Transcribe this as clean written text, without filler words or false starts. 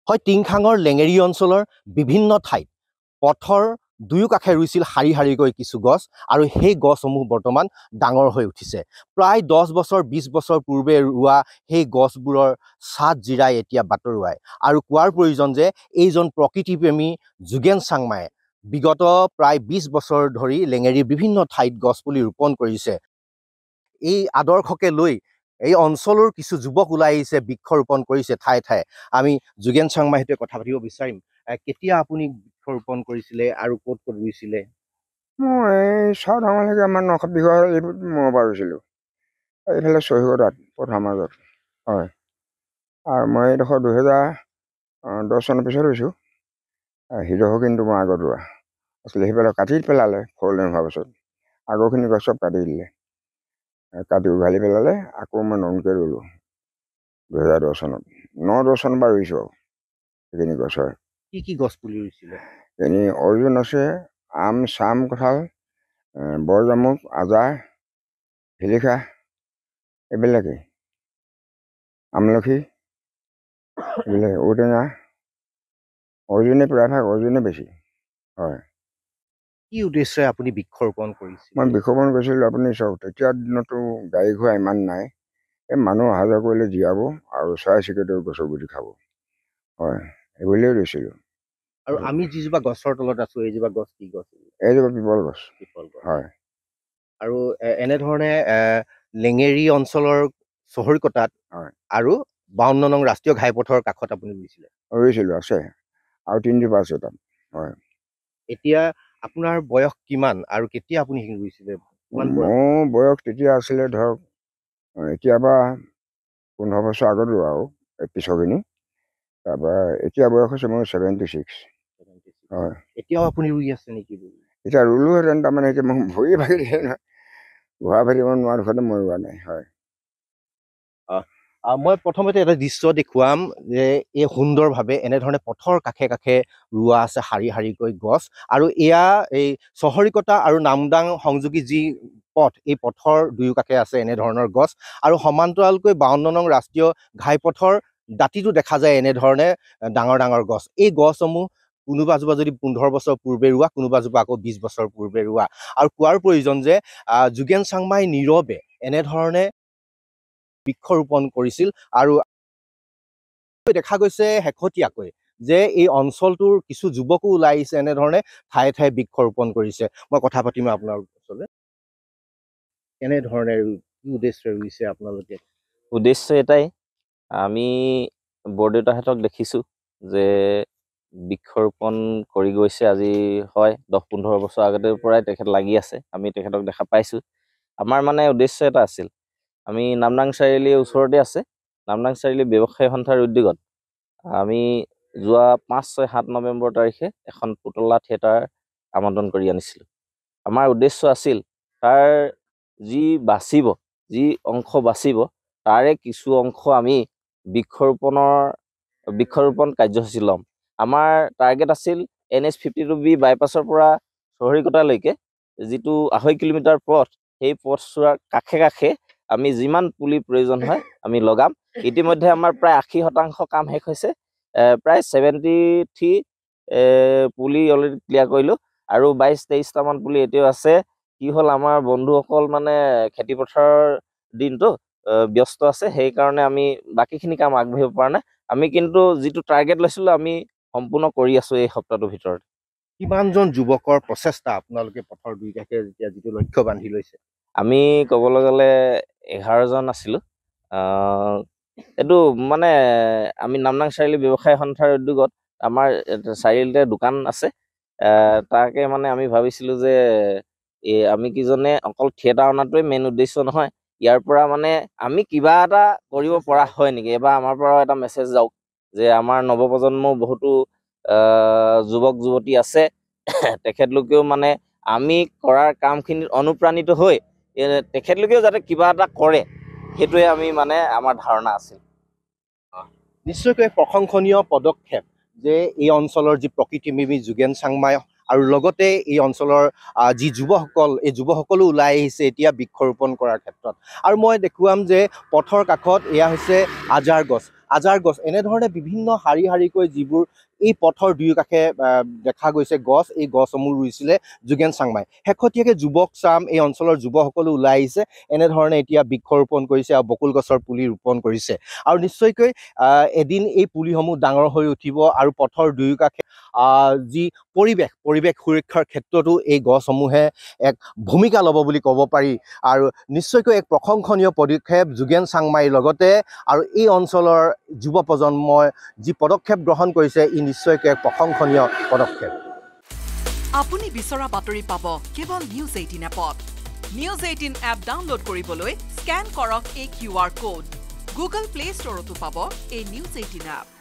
হয় টিংখাঙৰ লেঙেৰী অঞ্চলৰ বিভিন্ন ঠাইত পথৰ দুয়ো কাষে ৰুইছিল শাৰী শাৰীকৈ কিছু গছ আৰু সেই গছসমূহ বৰ্তমান ডাঙৰ হৈ উঠিছে। প্ৰায় 10 বছৰ 20 বছৰ পূৰ্বে ৰোৱা সেই গছবোৰৰ ছাদ জিৰাই এতিয়া বাটৰুৱায় আৰু কোৱাৰ প্ৰয়োজন যে এইজন প্ৰকৃতিপ্ৰেমী যোগেন চাংমায়ে বিগত প্ৰায় 20 বছৰ ধৰি লেঙেৰীৰ বিভিন্ন ঠাইত গছপুলি ৰোপণ কৰিছে। এই আদৰ্শকে লৈ এই অঞ্চলৰ কিছু যুৱক ওলাই আহিছে, বৃক্ষ ৰোপণ কৰিছে ঠায়ে ঠায়ে। আমি যোগেন চাংমাৰ সৈতে কথা পাতিব বিচাৰিম। কেতিয়া আপুনি বৃক্ষ ৰোপণ কৰিছিলে আৰু ক'ত ক'ত ৰুইছিলে? মই এই 6 ডাঙৰলৈকে আমাৰ 9 বিঘা মই পাৰিছিলোঁ এইফালে চহীগড়াত পথাৰ মাজত। হয়, আৰু মই এইডোখৰ 2010 চনৰ পিছত ৰুইছোঁ। সিডোখৰ কিন্তু মই আগত ৰোৱা আছিলে, সেইফালে কাটি পেলালে 4 লেন হোৱাৰ পাছত। আগৰখিনি গছ চব কাটি দিলে, কাটি উঘালি পেলালে, আকৌ মই নতুনকৈ ৰুলোঁ 2010 চনত। 9-10 চনৰ পৰা ৰুইছোঁ আৰু সেইখিনি গছ। হয়, কি কি গছ পুলি ৰুইছিলে? এনে অৰ্জুন আছে, আম, চাম, কঁঠাল, বৰজামুক, আজাৰ, শিলিখা, এইবিলাকেই, আমলখি, এইবিলাক ঔটেঙা। অৰ্জুনে প্ৰায়ভাগ অৰ্জুনে বেছি। হয়, কি উদ্দেশ্যে আপুনি বৃক্ষ ৰোপণ কৰিছিল? মই বৃক্ষৰোপণ কৰিছিলোঁ। আপুনি চাওক, তেতিয়া দিনতো গাড়ী ঘোঁৰা ইমান নাই, এই মানুহ অহা যোৱা কৰিলে জীয়াব আৰু চৰাই চিৰিকটিও গছৰ গুটি খাব। হয়, এইবুলিয়ে ৰুইছিলোঁ। আৰু আমি যিজোপা গছৰ তলত আছো, এইজোপা গছ কি গছ? এইজোপা পিপল গছ। পিপল গছ। হয়, আৰু এনেধৰণে লেঙেৰী অঞ্চলৰ চহৰীকটাত আৰু 52 নং ৰাষ্ট্ৰীয় ঘাইপথৰ কাষত আপুনি ৰুইছিলে? ৰুইছিলোঁ, আছে আৰু 3জোপা আছে তাত। হয়, এতিয়া আপোনাৰ বয়স কিমান আৰু কেতিয়া আপুনি সেইখিনি ৰুইছিলে? মোৰ বয়স তেতিয়া আছিলে ধৰক, এতিয়াবা 15 বছৰ আগত ৰোৱা আৰু পিছৰখিনি। তাৰপৰা এতিয়া বয়স হৈছে মোৰ 76। হয়, এতিয়াও আপুনি ৰুই আছে নেকি? এতিয়া ৰুলোহেঁতেন, তাৰমানে এতিয়া মই ভৰি ভাগিলে নহয়, ঘোঁৰা ভাগিব নোৱাৰা দুখতে মই ৰোৱা নাই। হয়, মই প্ৰথমতে এটা দৃশ্য দেখুৱাম যে এই সুন্দৰভাৱে এনেধৰণে পথৰ কাষে কাষে ৰোৱা আছে শাৰী শাৰীকৈ গছ, আৰু এয়া এই চহৰীকটা আৰু নামদাং সংযোগী যি পথ, এই পথৰ দুয়ো কাষে আছে এনেধৰণৰ গছ, আৰু সমান্তৰালকৈ 52 নং ৰাষ্ট্ৰীয় ঘাইপথৰ দাঁতিটো দেখা যায় এনেধৰণে ডাঙৰ ডাঙৰ গছ। এই গছসমূহ কোনোবা জোপা যদি 15 বছৰ পূৰ্বে ৰোৱা, কোনোবা জোপা আকৌ 20 বছৰ পূৰ্বে ৰোৱা। আৰু কোৱাৰ প্ৰয়োজন যে যোগেন চাংমাই নীৰৱে এনেধৰণে বৃক্ষ ৰোপণ কৰিছিল, আৰু দেখা গৈছে শেহতীয়াকৈ যে এই অঞ্চলটোৰ কিছু যুৱকো ওলাই আহিছে, এনেধৰণে ঠায়ে ঠায়ে বৃক্ষ ৰোপণ কৰিছে। মই কথা পাতিম আপোনাৰ ওচৰলৈ। এনেধৰণে কি উদ্দেশ্যে ৰুইছে আপোনালোকে? উদ্দেশ্য এটাই, আমি বৰদেউতাহঁতক দেখিছোঁ যে বৃক্ষৰোপণ কৰি গৈছে। আজি হয় 10-15 বছৰ আগতে পৰাই তেখেত লাগি আছে, আমি তেখেতক দেখা পাইছোঁ। আমাৰ মানে উদ্দেশ্য এটা আছিল, আমি নামদাং চাৰিআলিৰ ওচৰতে আছে, নামদাং চাৰিআলি ব্যৱসায়ী সন্থাৰ উদ্যোগত আমি যোৱা 5-6-7 নৱেম্বৰ তাৰিখে এখন পুতলা থিয়েটাৰ আমন্ত্ৰণ কৰি আনিছিলোঁ। আমাৰ উদ্দেশ্য আছিল, তাৰ যি বাচিব, যি অংশ বাচিব, তাৰে কিছু অংশ আমি বৃক্ষৰোপণ কাৰ্যসূচী ল'ম। আমাৰ টাৰ্গেট আছিল NH 52B বাইপাছৰ পৰা চহৰীকটালৈকে যিটো 2.5 কিলোমিটাৰ পথ, সেই পথছোৱাৰ কাষে কাষে আমি যিমান পুলি প্ৰয়োজন হয় আমি লগাম। ইতিমধ্যে আমাৰ প্ৰায় 80% কাম শেষ হৈছে, প্ৰায় 73 পুলি অলৰেডি ক্লিয়াৰ কৰিলোঁ, আৰু 22-23টামান পুলি এতিয়াও আছে। কি হ'ল, আমাৰ বন্ধুসকল মানে খেতিপথাৰৰ দিনটো ব্যস্ত আছে, সেইকাৰণে আমি বাকীখিনি কাম আগবাঢ়িব পৰা নাই। আমি কিন্তু যিটো টাৰ্গেট লৈছিলোঁ আমি সম্পূৰ্ণ কৰি আছোঁ এই সপ্তাহটোৰ ভিতৰত। কিমানজন যুৱকৰ প্ৰচেষ্টা আপোনালোকে পথৰ দুই কাষে যেতিয়া যিটো লক্ষ্য বান্ধি লৈছে? আমি ক'বলৈ গ'লে 11জন আছিলোঁ। এইটো মানে আমি নামদাং চাৰিআলি ব্যৱসায় সন্থাৰ উদ্যোগত আমাৰ চাৰিআলিতে দোকান আছে, তাকে মানে আমি ভাবিছিলোঁ যে আমি কিজনে অকল থিয়েটাৰ অনাটোৱে মেইন উদ্দেশ্য নহয়, ইয়াৰ পৰা মানে আমি কিবা এটা কৰিব পৰা হয় নেকি। এবাৰ আমাৰ পৰাও এটা মেছেজ যাওক যে আমাৰ নৱপ্ৰজন্মৰ বহুতো যুৱক যুৱতী আছে, তেখেতলোকেও মানে আমি কৰাৰ কামখিনিত অনুপ্ৰাণিত হৈ তেখেতলোকেও যাতে কিবা এটা কৰে, সেইটোৱে আমি মানে আমাৰ ধাৰণা আছিল। নিশ্চয়কৈ প্ৰশংসনীয় পদক্ষেপ যে এই অঞ্চলৰ যি প্ৰকৃতিপ্ৰেমী যোগেন চাংমাই আৰু লগতে এই অঞ্চলৰ যি যুৱকসকল, এই যুৱকসকলো ওলাই আহিছে এতিয়া বৃক্ষৰোপণ কৰাৰ ক্ষেত্ৰত। আৰু মই দেখুৱাম যে পথৰ কাষত এয়া হৈছে আজাৰ গছ, আজাৰ গছ এনেধৰণে বিভিন্ন শাৰী শাৰীকৈ যিবোৰ এই পথৰ দুয়োকাষে দেখা গৈছে গছ, এই গছসমূহ ৰুইছিলে যোগেন চাংমাই। শেহতীয়াকৈ যুৱক চাম এই অঞ্চলৰ যুৱকসকলো ওলাই আহিছে, এনেধৰণে এতিয়া বৃক্ষৰোপণ কৰিছে আৰু বকুল গছৰ পুলি ৰোপণ কৰিছে। আৰু নিশ্চয়কৈ এদিন এই পুলিসমূহ ডাঙৰ হৈ উঠিব আৰু পথৰ দুয়োকাষে যি পৰিৱেশ সুৰক্ষাৰ ক্ষেত্ৰতো এই গছসমূহে এক ভূমিকা ল'ব বুলি ক'ব পাৰি। আৰু নিশ্চয়কৈ এক প্ৰশংসনীয় পদক্ষেপ যোগেন চাংমাইৰ লগতে আৰু এই অঞ্চলৰ যুৱ প্ৰজন্মই যি পদক্ষেপ গ্ৰহণ কৰিছে, ই নিশ্চয়কৈ এক প্ৰশংসনীয় পদক্ষেপ। আপুনি বিচৰা বাতৰি পাব কেৱল নিউজ 18 এপত। নিউজ 18 এপ ডাউনলোড কৰিবলৈ স্কেন কৰক এই QR কোড। গুগল প্লে ষ্টৰতো পাব এই নিউজ 18 এপ।